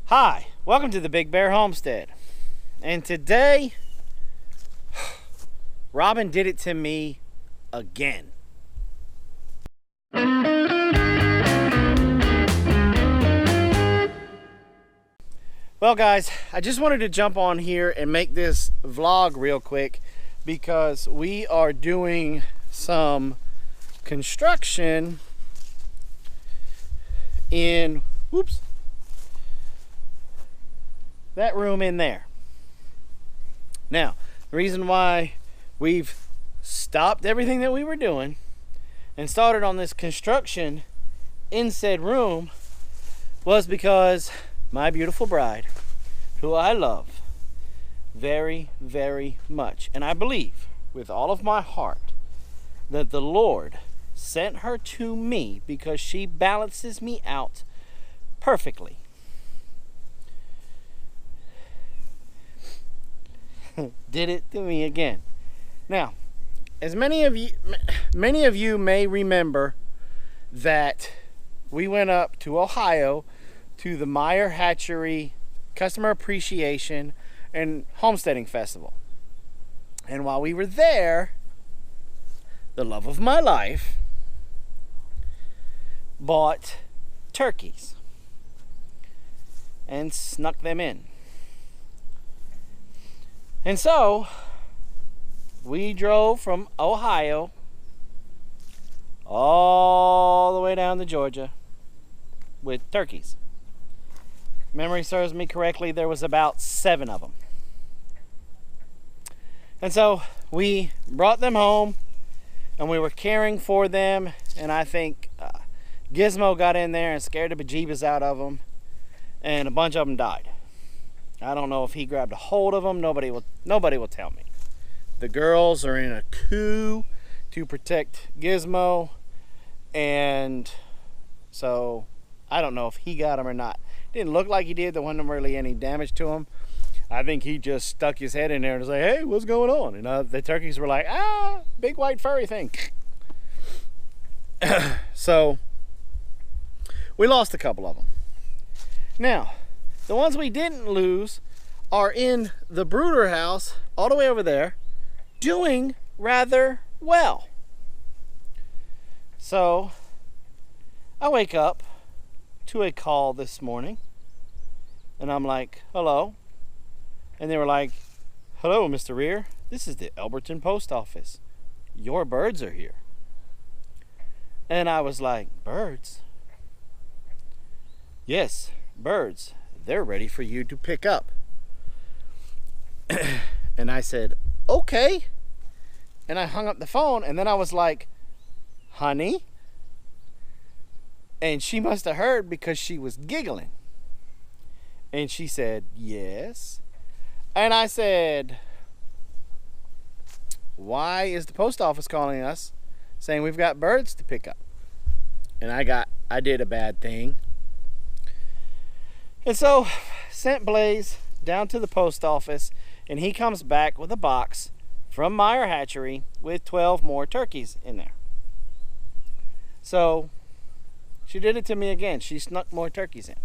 Hi, welcome to the Big Bear Homestead. And today, Robyn did it to me again. Well guys, I just wanted to jump on here and make this vlog real quick because we are doing some construction in, that room in there. Now, the reason why we've stopped everything that we were doing and started on this construction in said room was because my beautiful bride, who I love very, very much, and I believe with all of my heart that the Lord sent her to me because she balances me out perfectly. Did it to me again. Now, as many of you may remember that we went up to Ohio to the Meyer Hatchery Customer Appreciation and Homesteading Festival. And while we were there, the love of my life bought turkeys and snuck them in. And so we drove from Ohio all the way down to Georgia with turkeys. Memory serves me correctly, there was about 7 of them. And so we brought them home and we were caring for them, and I think Gizmo got in there and scared the bejeebus out of them, and a bunch of them died. I don't know if he grabbed a hold of them. Nobody will tell me. The girls are in a coup to protect Gizmo, and so I don't know if he got him or not. Didn't look like he did. There wasn't really any damage to him. I think he just stuck his head in there and was like, "Hey, what's going on?" And the turkeys were like, "Ah, big white furry thing." So we lost a couple of them. Now, the ones we didn't lose are in the brooder house all the way over there, doing rather well. So I wake up to a call this morning and I'm like, "Hello." And they were like, "Hello, Mr. Rear. This is the Elberton Post Office. Your birds are here." And I was like, "Birds?" "Yes, birds. They're ready for you to pick up." And I said, "Okay." And I hung up the phone, and then I was like, "Honey?" And she must have heard because she was giggling. And she said, "Yes." And I said, "Why is the post office calling us saying we've got birds to pick up?" And I did a bad thing. And so sent Blaze down to the post office, and he comes back with a box from Meyer Hatchery with 12 more turkeys in there. So she did it to me again. She snuck more turkeys in.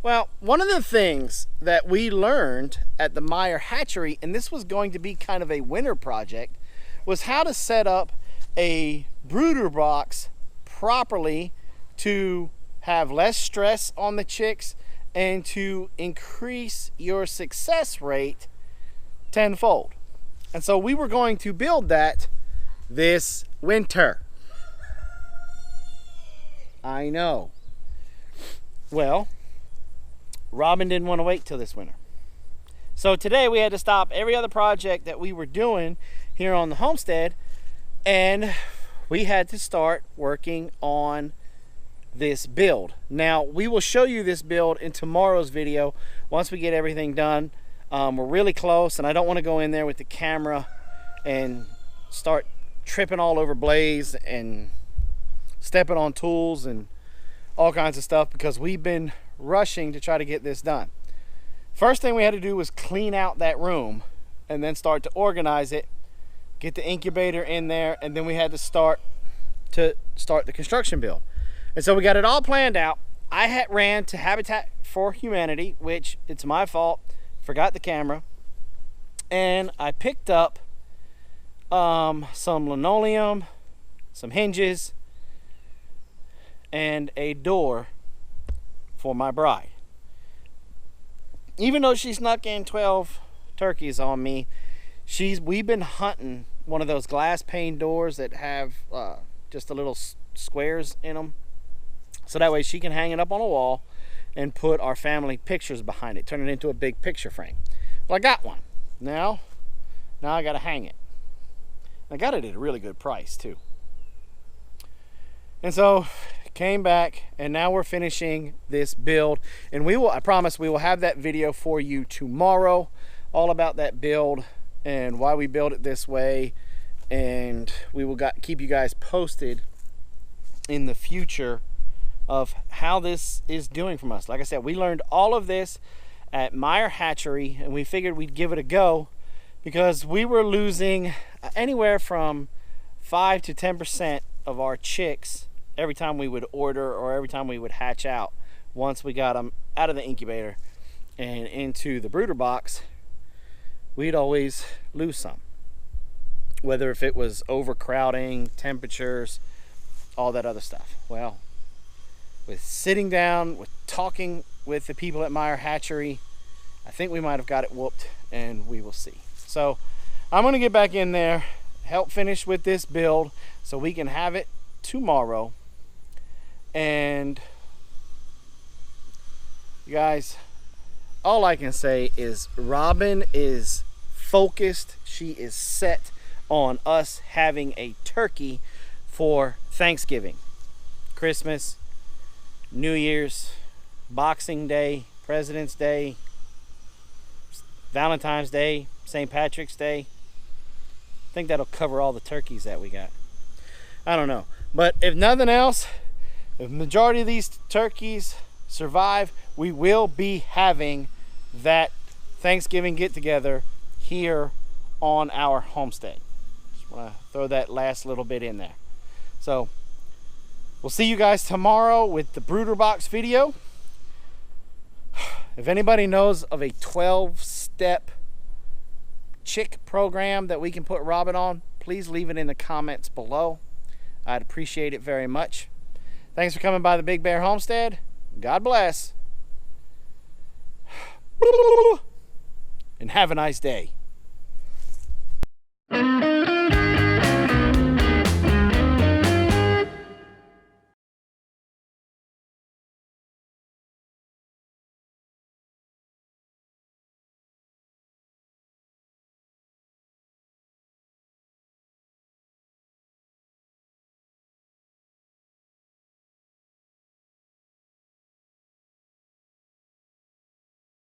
Well, one of the things that we learned at the Meyer Hatchery, and this was going to be kind of a winter project, was how to set up a brooder box properly to have less stress on the chicks and to increase your success rate tenfold. And so we were going to build that this winter. I know. Well, Robyn didn't want to wait till this winter. So today we had to stop every other project that we were doing here on the homestead, and we had to start working on this build. Now, we will show you this build in tomorrow's video once we get everything done. We're really close, and I don't want to go in there with the camera and start tripping all over Blaze and stepping on tools and all kinds of stuff because we've been rushing to try to get this done. First thing we had to do was clean out that room and then start to organize it, get the incubator in there, and then we had to start the construction build. And so we got it all planned out. I had ran to Habitat for Humanity, which it's my fault, forgot the camera, and I picked up some linoleum, some hinges, and a door for my bride. Even though she snuck in 12 turkeys on me, we've been hunting one of those glass pane doors that have just the little squares in them, so that way she can hang it up on a wall and put our family pictures behind it, turn it into a big picture frame. Well, I got one. Now I gotta hang it. I got it at a really good price too. And so came back, and now we're finishing this build, and I promise we will have that video for you tomorrow, all about that build and why we build it this way, and we will keep you guys posted in the future of how this is doing from us. Like I said, we learned all of this at Meyer Hatchery, and we figured we'd give it a go because we were losing anywhere from 5 to 10% of our chicks every time we would order or every time we would hatch out. Once we got them out of the incubator and into the brooder box, we'd always lose some. Whether if it was overcrowding, temperatures, all that other stuff. Well, with sitting down, with talking with the people at Meyer Hatchery, I think we might have got it whooped, and we will see. So I'm gonna get back in there, help finish with this build so we can have it tomorrow. And you guys, all I can say is Robyn is focused. She is set on us having a turkey for Thanksgiving, Christmas, New Year's, Boxing Day, President's Day, Valentine's Day, St. Patrick's Day. I think that'll cover all the turkeys that we got. I don't know. But if nothing else, if the majority of these turkeys survive, we will be having that Thanksgiving get-together here on our homestead. Just want to throw that last little bit in there. So we'll see you guys tomorrow with the brooder box video. If anybody knows of a 12-step chick program that we can put Robyn on, please leave it in the comments below. I'd appreciate it very much. Thanks for coming by the Big Bear Homestead. God bless. And have a nice day.